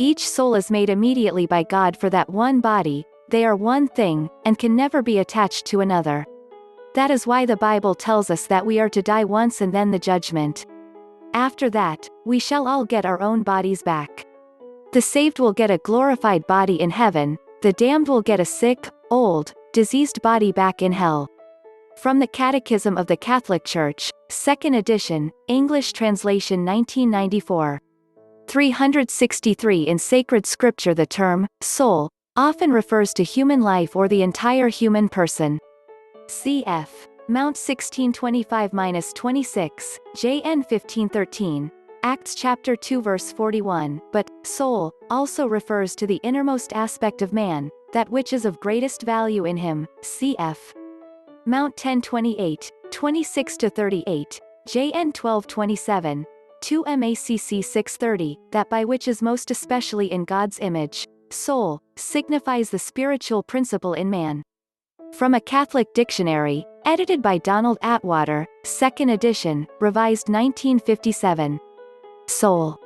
Each soul is made immediately by God for that one body, they are one thing, and can never be attached to another. That is why the Bible tells us that we are to die once and then the judgment. After that, we shall all get our own bodies back. The saved will get a glorified body in heaven, the damned will get a sick, old, diseased body back in hell. From the Catechism of the Catholic Church, 2nd edition, English translation 1994. 363. In sacred scripture the term, soul, often refers to human life or the entire human person. Cf. Mount 1625-26, JN 1513, Acts chapter 2 verse 41, but, soul, also refers to the innermost aspect of man, that which is of greatest value in him, cf. Mount 1028, 26-38, JN 1227, 2 MACC 630, that by which is most especially in God's image, soul, signifies the spiritual principle in man. From a Catholic Dictionary, edited by Donald Atwater, 2nd edition, revised 1957. Soul.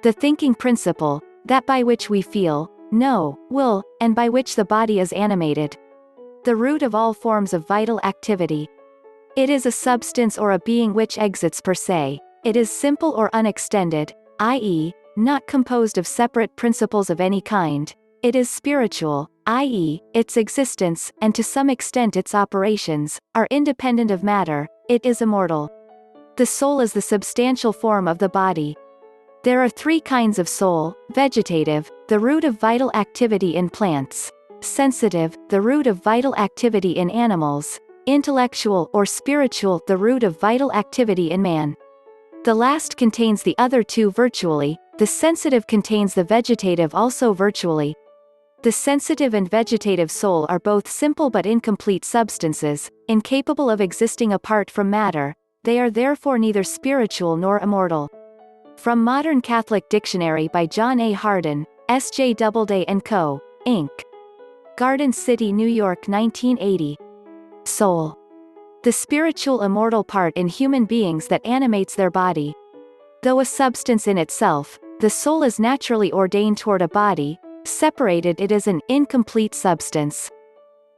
The thinking principle, that by which we feel, know, will, and by which the body is animated. The root of all forms of vital activity. It is a substance or a being which exists per se. It is simple or unextended, i.e., not composed of separate principles of any kind. It is spiritual, i.e., its existence, and to some extent its operations, are independent of matter. It is immortal. The soul is the substantial form of the body. There are three kinds of soul: vegetative, the root of vital activity in plants; sensitive, the root of vital activity in animals; intellectual or spiritual, the root of vital activity in man. The last contains the other two virtually, the sensitive contains the vegetative also virtually. The sensitive and vegetative soul are both simple but incomplete substances, incapable of existing apart from matter. They are therefore neither spiritual nor immortal. From Modern Catholic Dictionary by John A. Hardin, S.J. Doubleday & Co., Inc. Garden City, New York 1980. Soul. The spiritual immortal part in human beings that animates their body. Though a substance in itself, the soul is naturally ordained toward a body. Separated, it is an incomplete substance.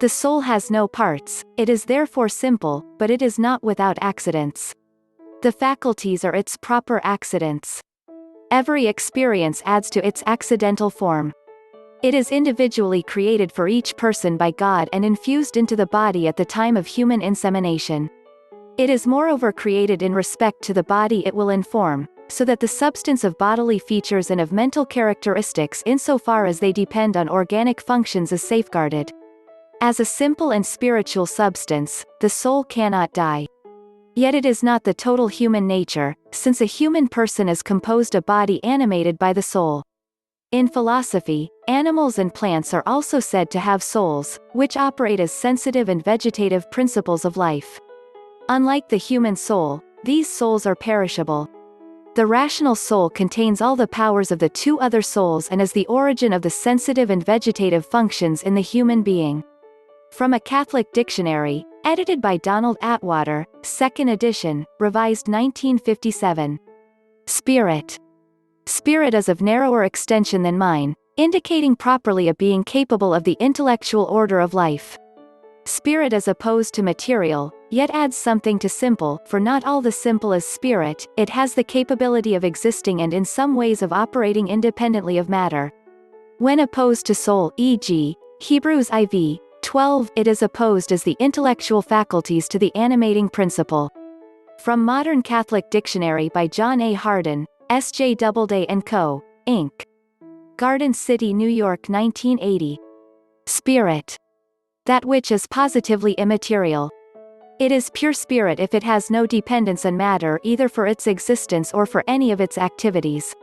The soul has no parts, it is therefore simple, but it is not without accidents. The faculties are its proper accidents. Every experience adds to its accidental form. It is individually created for each person by God and infused into the body at the time of human insemination. It is moreover created in respect to the body it will inform, so that the substance of bodily features and of mental characteristics insofar as they depend on organic functions is safeguarded. As a simple and spiritual substance, the soul cannot die. Yet it is not the total human nature, since a human person is composed of body animated by the soul. In philosophy, animals and plants are also said to have souls, which operate as sensitive and vegetative principles of life. Unlike the human soul, these souls are perishable. The rational soul contains all the powers of the two other souls and is the origin of the sensitive and vegetative functions in the human being. From a Catholic Dictionary, edited by Donald Atwater, 2nd edition, revised 1957. Spirit. Spirit is of narrower extension than mind, indicating properly a being capable of the intellectual order of life. Spirit is opposed to material, yet adds something to simple, for not all the simple is spirit. It has the capability of existing and in some ways of operating independently of matter. When opposed to soul, e.g., Hebrews IV 12, it is opposed as the intellectual faculties to the animating principle. From Modern Catholic Dictionary by John A. Hardin, S.J. Doubleday & Co., Inc. Garden City, New York 1980. Spirit. That which is positively immaterial. It is pure spirit if it has no dependence on matter either for its existence or for any of its activities.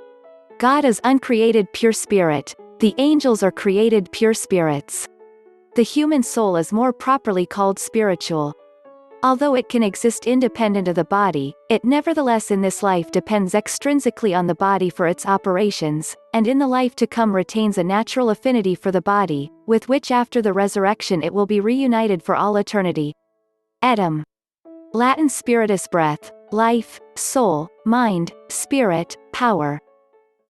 God is uncreated pure spirit. The angels are created pure spirits. The human soul is more properly called spiritual. Although it can exist independent of the body, it nevertheless in this life depends extrinsically on the body for its operations, and in the life to come retains a natural affinity for the body, with which after the resurrection it will be reunited for all eternity. Etum. Latin spiritus breath, life, soul, mind, spirit, power.